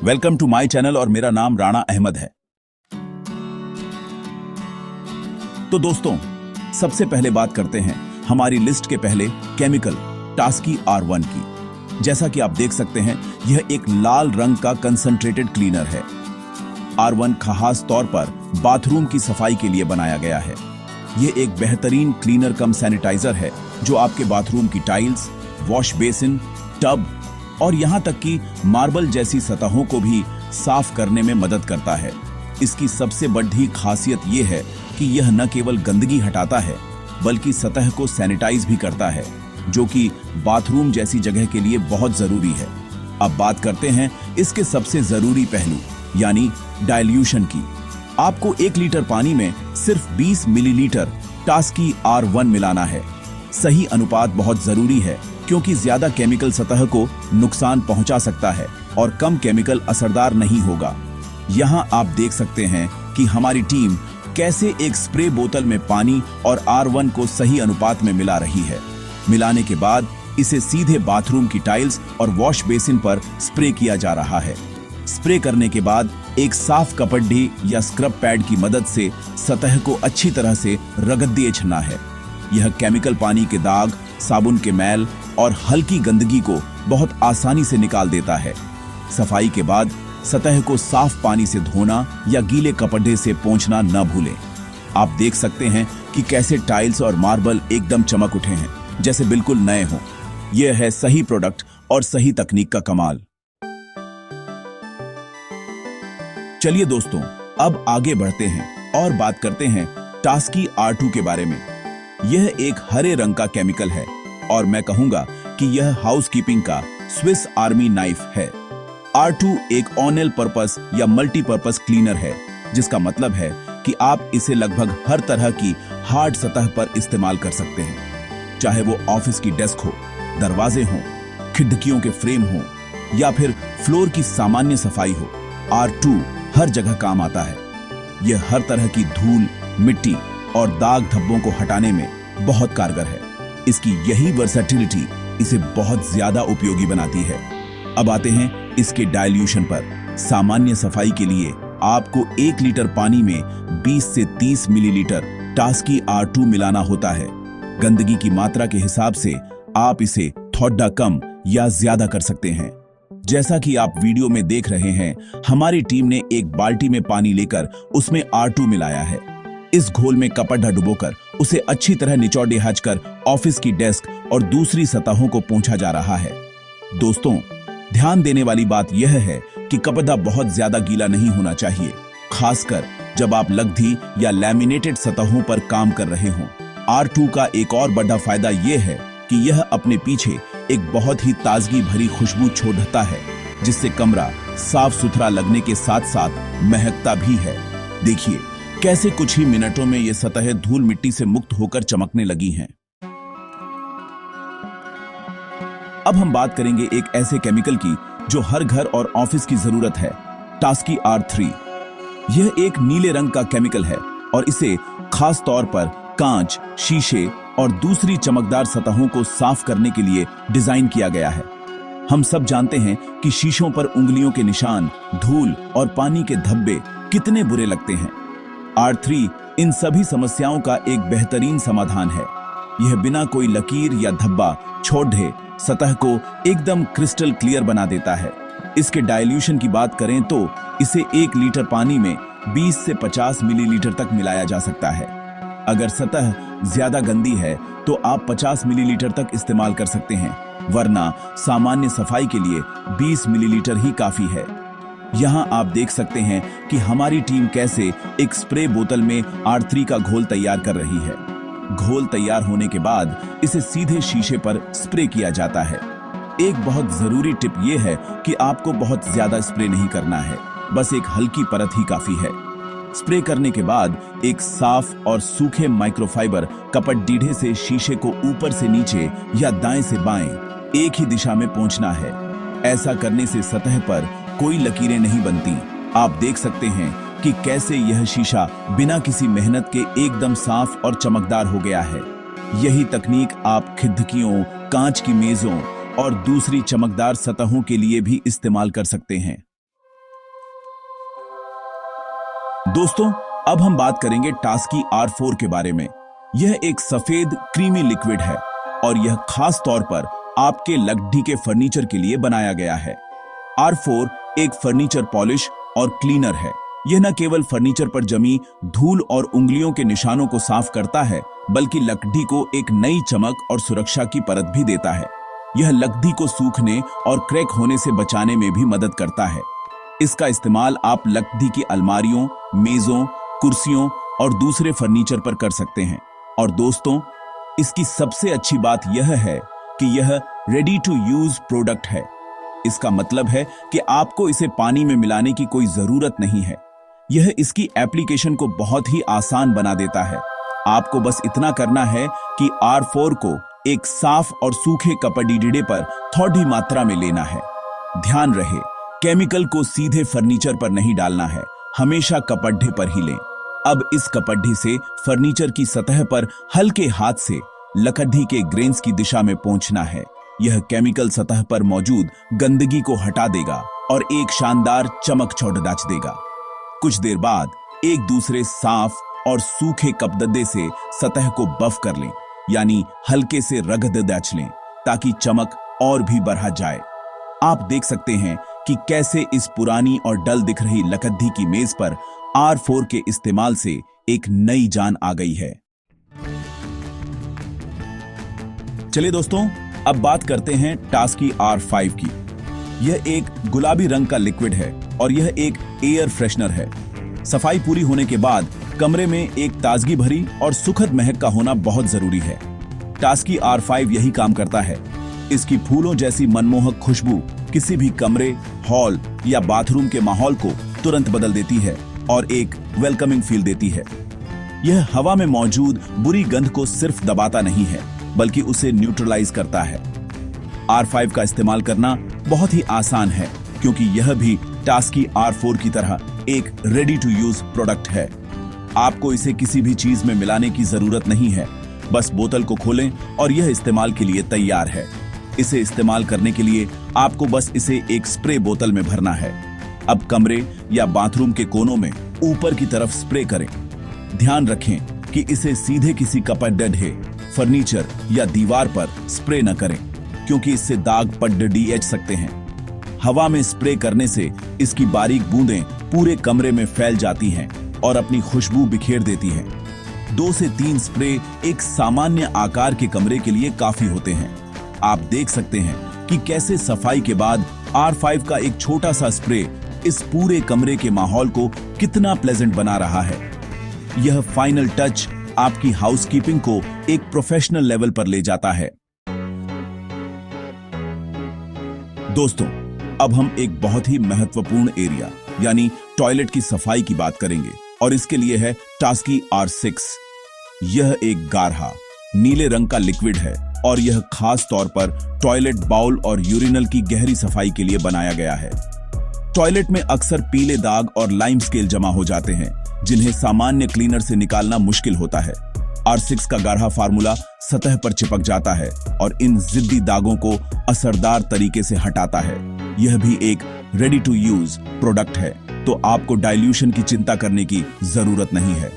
Welcome to my channel और मेरा नाम राणा अहमद है। तो दोस्तों, सबसे पहले बात करते हैं हमारी लिस्ट के पहले केमिकल टास्की R1 की। जैसा कि आप देख सकते हैं, यह एक लाल रंग का कंसंट्रेटेड क्लीनर है। R1 खास तौर पर बाथरूम की सफाई के लिए बनाया गया है। यह एक बेहतरीन क्लीनर कम सैनिटाइजर है जो आपके बाथरूम की टाइल्स, वॉश बेसिन, टब और यहां तक कि मार्बल जैसी सतहों को भी साफ करने में मदद करता है। इसकी सबसे बड़ी खासियत यह है कि यह न केवल गंदगी हटाता है बल्कि सतह को सैनिटाइज भी करता है, जो कि बाथरूम जैसी जगह के लिए बहुत जरूरी है। अब बात करते हैं इसके सबसे जरूरी पहलू यानी डाइल्यूशन की। आपको 1 लीटर पानी में सिर्फ 20 मिलीलीटर टास्की R1 मिलाना है। सही अनुपात बहुत जरूरी है क्योंकि ज्यादा केमिकल सतह को नुकसान पहुंचा सकता है और कम केमिकल असरदार नहीं होगा। यहां आप देख सकते हैं कि हमारी टीम कैसे एक स्प्रे बोतल में पानी और R1 को सही अनुपात में मिला रही है। मिलाने के बाद इसे सीधे बाथरूम की टाइल्स और वॉश बेसिन पर स्प्रे किया जा रहा है। स्प्रे करने के बाद एक साफ कपड़े या स्क्रब पैड की मदद से सतह को अच्छी तरह से रगड़ दिए छना है। यह केमिकल पानी के दाग, साबुन के मैल और हल्की गंदगी को बहुत आसानी से निकाल देता है। सफाई के बाद सतह को साफ पानी से धोना या गीले कपड़े से पोंछना न भूलें। आप देख सकते हैं कि कैसे टाइल्स और मार्बल एकदम चमक उठे हैं, जैसे बिल्कुल नए हों। यह है सही प्रोडक्ट और सही तकनीक का कमाल। चलिए दोस्तों, अब आगे बढ़ते हैं और बात करते हैं टास्की R2 के बारे में। यह एक हरे रंग का केमिकल है और मैं कहूंगा कि यह हाउसकीपिंग का स्विस आर्मी नाइफ है। R2 एक ऑनल पर्पस या मल्टीपर्पस क्लीनर है, जिसका मतलब है कि आप इसे लगभग हर तरह की हार्ड सतह पर इस्तेमाल कर सकते हैं। चाहे वो ऑफिस की डेस्क हो, दरवाजे हों, खिड़कियों के फ्रेम हो या फिर फ्लोर की सामान्य सफाई हो, R2 हर जगह काम आता है। यह हर तरह की धूल, मिट्टी और दाग धब्बों को हटाने में बहुत कारगर है। इसकी यही वर्सेटिलिटी इसे बहुत ज्यादा उपयोगी बनाती है। अब आते हैं इसके डाइल्यूशन पर। सामान्य सफाई के लिए आपको 1 लीटर पानी में 20 से 30 मिलीलीटर टास्की R2 मिलाना होता है। गंदगी की मात्रा के हिसाब से आप इसे थोड़ा कम या ज्यादा कर सकते हैं। जैसा कि आप वीडियो में देख रहे हैं, हमारी टीम ने एक बाल्टी में पानी लेकर उसमें R2 मिलाया है। इस घोल में कपड़ा डुबोकर उसे अच्छी तरह निचोड़ कर ऑफिस की डेस्क और दूसरी सतहों को पोंछा जा रहा है। दोस्तों, ध्यान देने वाली बात यह है कि कपड़ा बहुत ज्यादा गीला नहीं होना चाहिए, खासकर जब आप लग्धी या लैमिनेटेड सतहों पर काम कर रहे हों। R2 का एक और बड़ा फायदा यह है कि यह अपने पीछे एक बहुत ही ताजगी भरी खुशबू छोड़ता है, जिससे कमरा साफ सुथरा लगने के साथ साथ महकता भी है। देखिए कैसे कुछ ही मिनटों में ये सतहें धूल मिट्टी से मुक्त होकर चमकने लगी हैं। अब हम बात करेंगे एक ऐसे केमिकल की जो हर घर और ऑफिस की जरूरत है, टास्की R3। यह एक नीले रंग का केमिकल है और इसे खास तौर पर कांच, शीशे और दूसरी चमकदार सतहों को साफ करने के लिए डिजाइन किया गया है। हम सब जानते हैं कि शीशों पर उंगलियों के निशान, धूल और पानी के धब्बे कितने बुरे लगते हैं। R3 इन सभी समस्याओं का एक बेहतरीन समाधान है। यह बिना कोई लकीर या धब्बा छोड़े सतह को एकदम क्रिस्टल क्लियर बना देता है। इसके डाइल्यूशन की बात करें तो इसे 1 लीटर पानी में 20 से 50 मिलीलीटर तक मिलाया जा सकता है। अगर सतह ज्यादा गंदी है तो आप 50 मिलीलीटर तक इस्तेमाल कर सकते हैं, वरना सामान्य सफाई के लिए 20 मिलीलीटर ही काफी है। यहाँ आप देख सकते हैं कि हमारी टीम कैसे एक स्प्रे बोतल में R3 का घोल तैयार कर रही है। घोल तैयार होने के बाद इसे सीधे शीशे पर स्प्रे किया जाता है। एक बहुत जरूरी टिप यह है कि आपको बहुत ज्यादा स्प्रे नहीं करना है, बस एक हल्की परत ही काफी है। स्प्रे करने के बाद एक साफ और सूखे माइक्रोफाइबर कपड़े से शीशे को ऊपर से नीचे या दाएं से बाएं एक ही दिशा में पोंछना है। ऐसा करने से सतह पर कोई लकीरें नहीं बनती। आप देख सकते हैं कि कैसे यह शीशा बिना किसी मेहनत के एकदम साफ और चमकदार हो गया है। यही तकनीक आप खिड़कियों, कांच की मेजों और दूसरी चमकदार सतहों के लिए भी इस्तेमाल कर सकते हैं। दोस्तों, अब हम बात करेंगे टास्की R4 के बारे में। यह एक सफेद क्रीमी लिक्विड है और यह खास तौर पर आपके लकड़ी के फर्नीचर के लिए बनाया गया है। R4 एक फर्नीचर पॉलिश और क्लीनर है। यह न केवल फर्नीचर पर जमी धूल और उंगलियों के निशानों को साफ करता है, बल्कि लकड़ी को एक नई चमक और सुरक्षा की परत भी देता है। यह लकड़ी को सूखने और क्रैक होने से बचाने में भी मदद करता है। इसका इस्तेमाल आप लकड़ी की अलमारियों, मेजों, कुर्सियों और दूसरे फर्नीचर पर कर सकते हैं। और दोस्तों, इसकी सबसे अच्छी बात यह है कि यह रेडी टू यूज प्रोडक्ट है। इसका मतलब है कि आपको इसे पानी में मिलाने की कोई जरूरत नहीं है। यह इसकी एप्लीकेशन को बहुत ही आसान बना देता है। आपको बस इतना करना है कि R4 को एक साफ और सूखे कपड़े पर थोड़ी मात्रा में लेना है। ध्यान रहे, केमिकल को सीधे फर्नीचर पर नहीं डालना है, हमेशा कपड़े पर ही लें। अब इस कपड़े से फर्नीचर की सतह पर हल्के हाथ से लकड़ी के ग्रेन्स की दिशा में पोंछना है। यह केमिकल सतह पर मौजूद गंदगी को हटा देगा और एक शानदार चमक छोड़ देगा। कुछ देर बाद एक दूसरे साफ और सूखे कपड़े से सतह को बफ कर लें, यानी हल्के से रगड़ लें, ताकि चमक और भी बढ़ा जाए। आप देख सकते हैं कि कैसे इस पुरानी और डल दिख रही लकड़ी की मेज पर R4 के इस्तेमाल से एक नई जान आ गई है। चलिए दोस्तों, अब बात करते हैं टास्की R5 की। यह एक गुलाबी रंग का लिक्विड है और यह एक एयर फ्रेशनर है। सफाई पूरी होने के बाद कमरे में एक ताजगी भरी और सुखद महक का होना बहुत जरूरी है। टास्की R5 यही काम करता है। इसकी फूलों जैसी मनमोहक खुशबू किसी भी कमरे, हॉल या बाथरूम के माहौल को तुरंत बदल देती है और एक वेलकमिंग फील देती है। यह हवा में मौजूद बुरी गंध को सिर्फ दबाता नहीं है, बल्कि उसे न्यूट्रलाइज करता है। R5 का इस्तेमाल करना बहुत ही आसान है, क्योंकि यह भी टास्की R4 की तरह एक रेडी टू यूज प्रोडक्ट है। आपको इसे किसी भी चीज में मिलाने की जरूरत नहीं है, बस बोतल को खोलें और यह इस्तेमाल के लिए तैयार है। इसे इस्तेमाल करने के लिए आपको बस इसे एक स्प्रे बोतल में भरना है। अब कमरे या बाथरूम के कोनों में ऊपर की तरफ स्प्रे करें। ध्यान रखें कि इसे सीधे किसी कपड़े, फर्नीचर या दीवार पर स्प्रे न करें, क्योंकि इससे दाग पड़ सकते हैं। हवा में स्प्रे करने से इसकी बारीक बूंदें पूरे कमरे में फैल जाती हैं और अपनी खुशबू बिखेर देती हैं। 2 से 3 स्प्रे एक सामान्य आकार के कमरे के लिए काफी होते हैं। आप देख सकते हैं कि कैसे सफाई के बाद R5 का एक छोटा सा स्प्रे इस पूरे कमरे के माहौल को कितना प्लेजेंट बना रहा है। यह फाइनल टच आपकी हाउसकीपिंग को एक प्रोफेशनल लेवल पर ले जाता है। दोस्तों, अब हम एक बहुत ही महत्वपूर्ण एरिया यानी टॉयलेट की सफाई की बात करेंगे, और इसके लिए है टास्की R6। यह एक गाढ़ा नीले रंग का लिक्विड है और यह खास तौर पर टॉयलेट बाउल और यूरिनल की गहरी सफाई के लिए बनाया गया है। टॉयलेट में अक्सर पीले दाग और लाइम स्केल जमा हो जाते हैं, जिन्हें सामान्य क्लीनर से निकालना मुश्किल होता है। R6 का गाढ़ा फार्मूला सतह पर चिपक जाता है और इन जिद्दी दागों को असरदार तरीके से हटाता है। यह भी एक रेडी टू यूज प्रोडक्ट है, तो आपको डाइल्यूशन की चिंता करने की जरूरत नहीं है।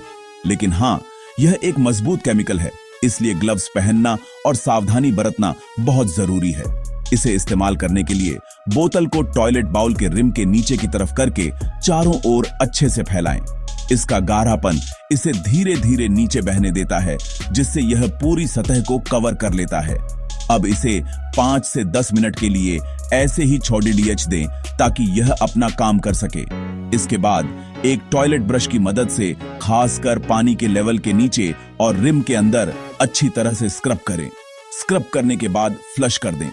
लेकिन हाँ, यह एक मजबूत केमिकल है, इसलिए ग्लव्स पहनना और सावधानी बरतना बहुत जरूरी है। इसे इस्तेमाल करने के लिए बोतल को टॉयलेट बाउल के रिम के नीचे की तरफ करके चारों ओर अच्छे से फैलाएं। इसका गाढ़ापन इसे धीरे धीरे नीचे बहने देता है, जिससे यह पूरी सतह को कवर कर लेता है। अब इसे 5 से 10 मिनट के लिए ऐसे ही छोड़ दें, ताकि यह अपना काम कर सके। इसके बाद एक टॉयलेट ब्रश की मदद से खासकर पानी के लेवल के नीचे और रिम के अंदर अच्छी तरह से स्क्रब करें। स्क्रब करने के बाद फ्लश कर दें।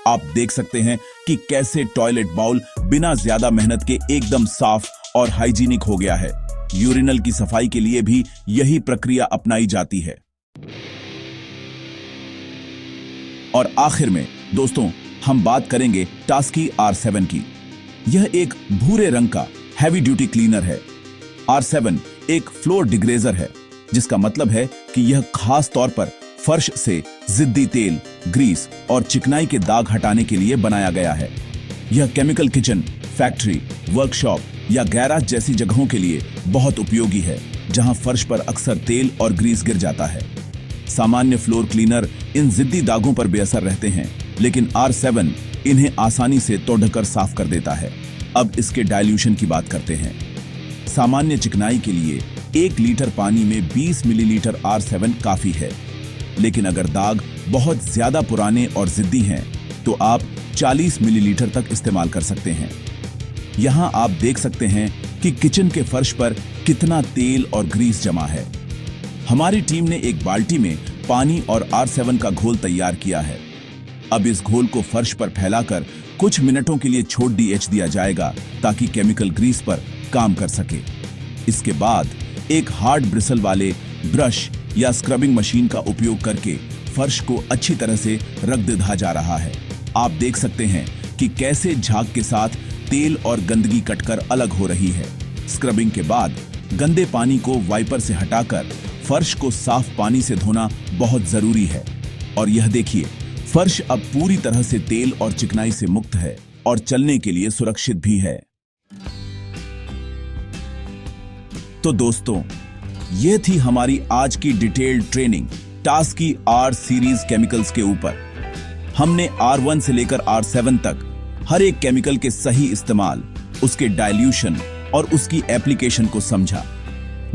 आप देख सकते हैं कि कैसे टॉयलेट बाउल बिना ज्यादा मेहनत के एकदम साफ और हाइजीनिक हो गया है। यूरिनल की सफाई के लिए भी यही प्रक्रिया अपनाई जाती है। और आखिर में दोस्तों, हम बात करेंगे टास्की R7 की। यह एक भूरे रंग का हैवी ड्यूटी क्लीनर है। R7 एक फ्लोर डिग्रेजर है, जिसका मतलब है कि यह खास तौर पर फर्श से जिद्दी तेल, ग्रीस और चिकनाई के दाग हटाने के लिए बनाया गया है। यह केमिकल किचन, फैक्ट्री, वर्कशॉप या गैराज जैसी जगहों के लिए बहुत उपयोगी है, जहां फर्श पर अक्सर तेल और ग्रीस गिर जाता है। सामान्य फ्लोर क्लीनर इन जिद्दी दागों पर बेअसर रहते हैं, लेकिन R7 इन्हें आसानी से तोड़कर साफ कर देता है। अब इसके डाइल्यूशन की बात करते हैं। सामान्य चिकनाई के लिए 1 लीटर पानी में 20 मिलीलीटर R7 काफी है, लेकिन अगर दाग बहुत ज्यादा पुराने और जिद्दी हैं, तो आप 40 मिलीलीटर तक इस्तेमाल कर सकते हैं। यहां आप देख सकते हैं कि किचन के फर्श पर कितना तेल और ग्रीस जमा है। हमारी टीम ने एक बाल्टी में पानी और R7 का घोल तैयार किया है। अब इस घोल को फर्श पर फैलाकर कुछ मिनटों के लिए छोड़ दिया जाएगा, ताकि केमिकल ग्रीस पर काम कर सके। इसके बाद एक हार्ड ब्रिसल वाले ब्रश या स्क्रबिंग मशीन का उपयोग करके फर्श को अच्छी तरह से रख दिया जा रहा है। आप देख सकते हैं कि कैसे झाग के साथ तेल और गंदगी कटकर अलग हो रही है। स्क्रबिंग के बाद गंदे पानी को वाइपर से हटाकर फर्श को साफ पानी से धोना बहुत जरूरी है। और यह देखिए, फर्श अब पूरी तरह से तेल और चिकनाई से मुक्त है और चलने के लिए सुरक्षित भी है। तो दोस्तों, यह थी हमारी आज की डिटेल्ड ट्रेनिंग टास्की R सीरीज केमिकल्स के ऊपर। हमने R1 से लेकर R7 तक हर एक केमिकल के सही इस्तेमाल, उसके डाइल्यूशन और उसकी एप्लीकेशन को समझा।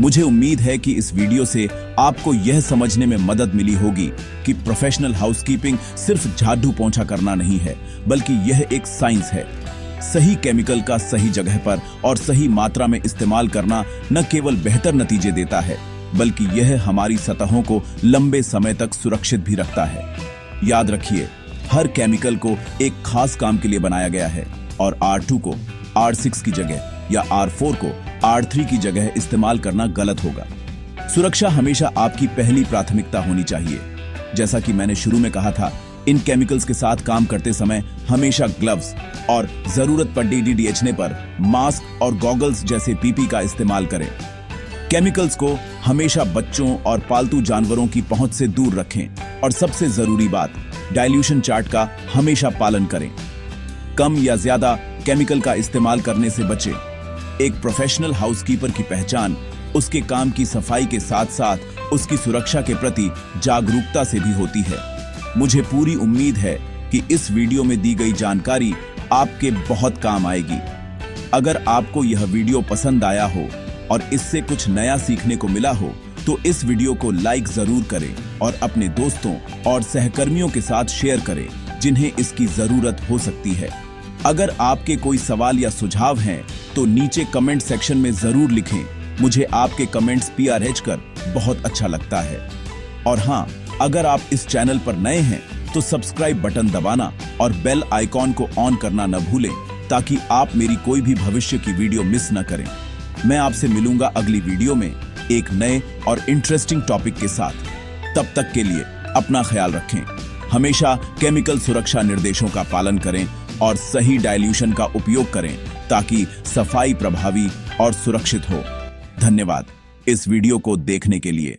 मुझे उम्मीद है कि इस वीडियो से आपको यह समझने में मदद मिली होगी कि प्रोफेशनल हाउसकीपिंग सिर्फ झाड़ू पोंछा करना नहीं है, बल्कि यह एक साइंस है। सही केमिकल का सही जगह पर और सही मात्रा में इस्तेमाल करना न केवल बेहतर नतीजे देता है, बल्कि यह हमारी सतहों को लंबे समय तक सुरक्षित भी रखता है। याद रखिए, हर केमिकल को एक खास काम के लिए बनाया गया है और R2 को R6 की जगह या R4 को R3 की जगह इस्तेमाल करना गलत होगा। सुरक्षा हमेशा आपकी पहली प्राथमिकता होनी चाहिए। जैसा कि मैंने शुरू में कहा था, इन केमिकल्स के साथ काम करते समय हमेशा ग्लव्स और जरूरत पड़ने DDHने पर मास्क और गॉगल्स जैसे PP का इस्तेमाल करें। केमिकल्स को हमेशा बच्चों और पालतू जानवरों की पहुंच से दूर रखें और सबसे जरूरी बात, डाइल्यूशन चार्ट का हमेशा पालन करें। कम या ज्यादा केमिकल का इस्तेमाल करने से बचें। एक प्रोफेशनल हाउसकीपर की पहचान उसके काम की सफाई के साथ साथ उसकी सुरक्षा के प्रति जागरूकता से भी होती है। मुझे पूरी उम्मीद है कि इस वीडियो में दी गई जानकारी आपके बहुत काम आएगी। अगर आपको यह वीडियो पसंद आया हो और इससे कुछ नया सीखने को मिला हो, तो इस वीडियो को लाइक जरूर करें और अपने दोस्तों और सहकर्मियों के साथ शेयर करें, जिन्हें इसकी जरूरत हो सकती है। अगर आपके कोई सवाल या सुझाव हैं, तो नीचे कमेंट सेक्शन में जरूर लिखें। मुझे आपके कमेंट्स PRH कर बहुत अच्छा लगता है। और हाँ, अगर आप इस चैनल पर नए हैं, तो सब्सक्राइब बटन दबाना और बेल आइकॉन को ऑन करना न भूलें, ताकि आप मेरी कोई भी भविष्य की वीडियो मिस न करें। मैं आपसे मिलूंगा अगली वीडियो में एक नए और इंटरेस्टिंग टॉपिक के साथ। तब तक के लिए अपना ख्याल रखें। हमेशा केमिकल सुरक्षा निर्देशों का पालन करें और सही डाइल्यूशन का उपयोग करें, ताकि सफाई प्रभावी और सुरक्षित हो। धन्यवाद इस वीडियो को देखने के लिए।